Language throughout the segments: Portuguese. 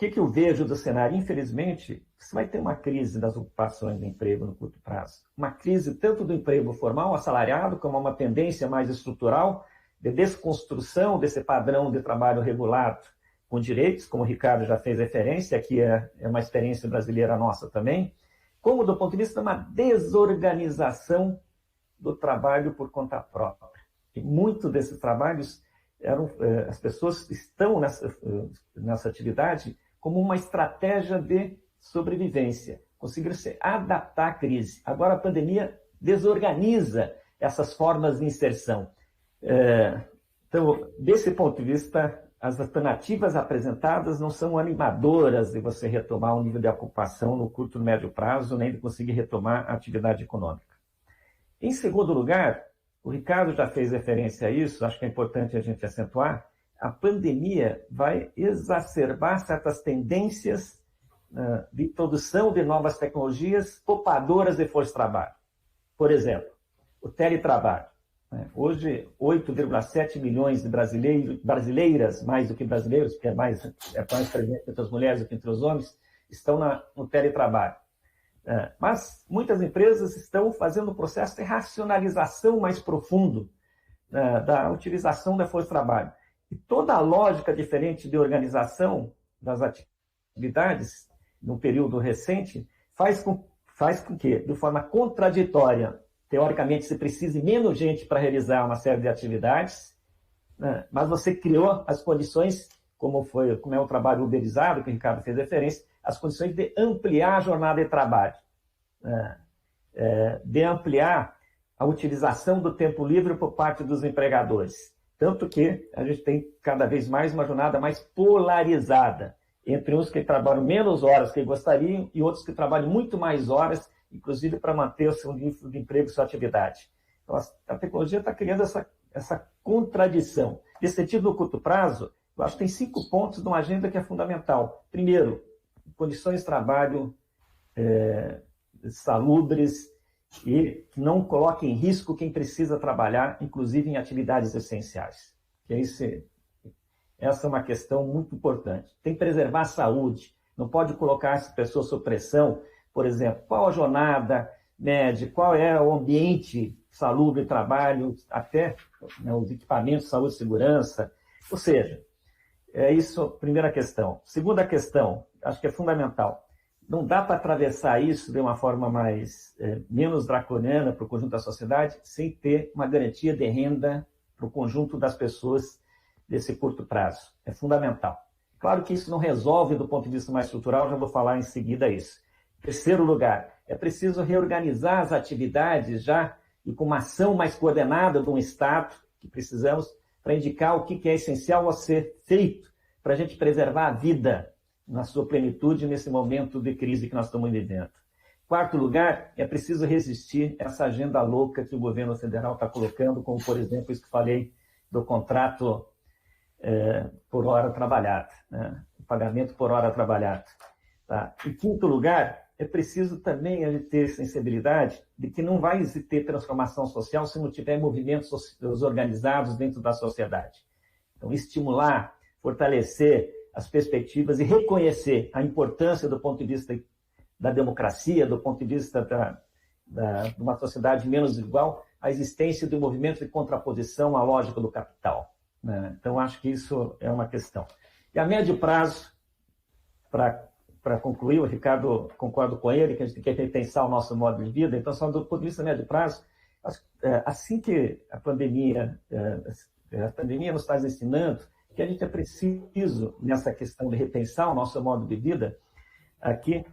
que eu vejo do cenário? Infelizmente, você vai ter uma crise das ocupações de emprego no curto prazo. Uma crise tanto do emprego formal, assalariado, como uma tendência mais estrutural de desconstrução desse padrão de trabalho regulado com direitos, como o Ricardo já fez referência, que é uma experiência brasileira nossa também, como do ponto de vista de uma desorganização do trabalho por conta própria. E muito desses trabalhos as pessoas estão nessa atividade como uma estratégia de sobrevivência, conseguir se adaptar à crise. Agora a pandemia desorganiza essas formas de inserção. Então, desse ponto de vista, as alternativas apresentadas não são animadoras de você retomar um nível de ocupação no curto e médio prazo, nem de conseguir retomar a atividade econômica. Em segundo lugar, o Ricardo já fez referência a isso, acho que é importante a gente acentuar, a pandemia vai exacerbar certas tendências de introdução de novas tecnologias poupadoras de força de trabalho. Por exemplo, o teletrabalho. Hoje, 8,7 milhões de brasileiras, mais do que brasileiros, porque é mais presente entre as mulheres do que entre os homens, estão no teletrabalho. Mas muitas empresas estão fazendo um processo de racionalização mais profundo da utilização da força de trabalho. E toda a lógica diferente de organização das atividades, no período recente, faz com que, de forma contraditória, teoricamente, se precise menos gente para realizar uma série de atividades, mas você criou as condições, como é o trabalho uberizado, que o Ricardo fez referência, as condições de ampliar a jornada de trabalho, de ampliar a utilização do tempo livre por parte dos empregadores. Tanto que a gente tem cada vez mais uma jornada mais polarizada, entre uns que trabalham menos horas que gostariam e outros que trabalham muito mais horas, inclusive para manter o seu nível de emprego e sua atividade. Então, a tecnologia está criando essa contradição. Nesse sentido, no curto prazo, eu acho que tem 5 pontos de uma agenda que é fundamental. Primeiro, condições de trabalho salubres e que não coloquem em risco quem precisa trabalhar, inclusive em atividades essenciais. Essa é uma questão muito importante. Tem que preservar a saúde, não pode colocar essa pessoa sob pressão. Por exemplo, qual a jornada média, qual é o ambiente salubre de trabalho, até os equipamentos de saúde e segurança. Ou seja, é isso a primeira questão. Segunda questão, acho que é fundamental. Não dá para atravessar isso de uma forma menos draconiana para o conjunto da sociedade sem ter uma garantia de renda para o conjunto das pessoas desse curto prazo. É fundamental. Claro que isso não resolve do ponto de vista mais estrutural, já vou falar em seguida isso. Terceiro lugar, é preciso reorganizar as atividades já e com uma ação mais coordenada de um Estado, que precisamos, para indicar o que é essencial a ser feito para a gente preservar a vida na sua plenitude nesse momento de crise que nós estamos vivendo. Quarto lugar, é preciso resistir a essa agenda louca que o governo federal está colocando, como, por exemplo, isso que falei do contrato por hora trabalhada, o pagamento por hora trabalhada. Tá? Em quinto lugar, é preciso também a gente ter sensibilidade de que não vai ter transformação social se não tiver movimentos organizados dentro da sociedade. Então, estimular, fortalecer as perspectivas e reconhecer a importância do ponto de vista da democracia, do ponto de vista de uma sociedade menos igual, a existência de um movimento de contraposição à lógica do capital. Então, acho que isso é uma questão. E a médio prazo, para concluir, o Ricardo, concordo com ele, que a gente tem que repensar o nosso modo de vida. Então, só do ponto de vista médio prazo, assim que a pandemia nos está ensinando que a gente é preciso, nessa questão de repensar o nosso modo de vida, aqui,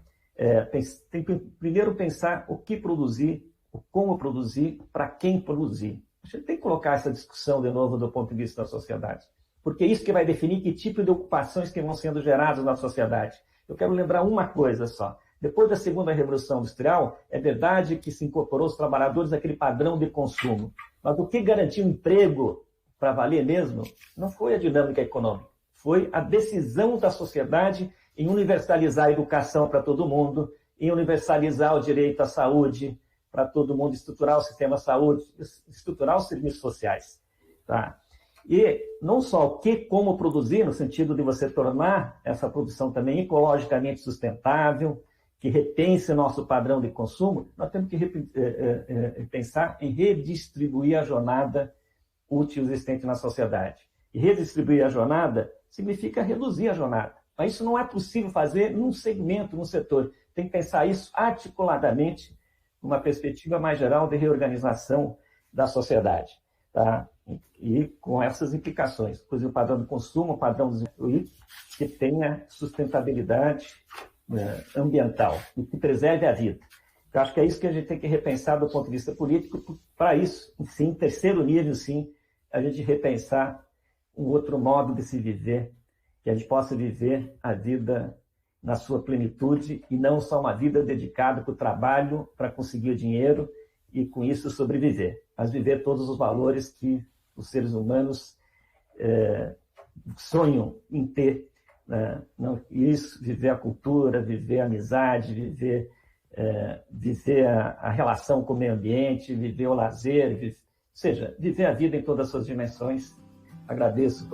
tem que primeiro pensar o que produzir, o como produzir, para quem produzir. A gente tem que colocar essa discussão de novo do ponto de vista da sociedade, porque é isso que vai definir que tipo de ocupações que vão sendo geradas na sociedade. Eu quero lembrar uma coisa só. Depois da segunda Revolução Industrial, é verdade que se incorporou os trabalhadores àquele padrão de consumo, mas o que garantiu emprego para valer mesmo, não foi a dinâmica econômica, foi a decisão da sociedade em universalizar a educação para todo mundo, em universalizar o direito à saúde para todo mundo, estruturar o sistema de saúde, estruturar os serviços sociais. Tá? E não só o que, como produzir, no sentido de você tornar essa produção também ecologicamente sustentável, que repense nosso padrão de consumo, nós temos que pensar em redistribuir a jornada útil existente na sociedade. E redistribuir a jornada significa reduzir a jornada. Mas isso não é possível fazer num segmento, num setor. Tem que pensar isso articuladamente, numa perspectiva mais geral de reorganização da sociedade. Tá? E com essas implicações, inclusive o padrão de consumo, o padrão de desenvolvimento, que tenha sustentabilidade ambiental e que preserve a vida. Eu acho que é isso que a gente tem que repensar do ponto de vista político. Para isso, sim, terceiro nível, sim, a gente repensar um outro modo de se viver, que a gente possa viver a vida na sua plenitude e não só uma vida dedicada para o trabalho, para conseguir o dinheiro e com isso sobreviver, mas viver todos os valores que os seres humanos sonham em ter. Isso, viver a cultura, viver a amizade, viver a relação com o meio ambiente, viver o lazer, ou seja, viver a vida em todas as suas dimensões. Agradeço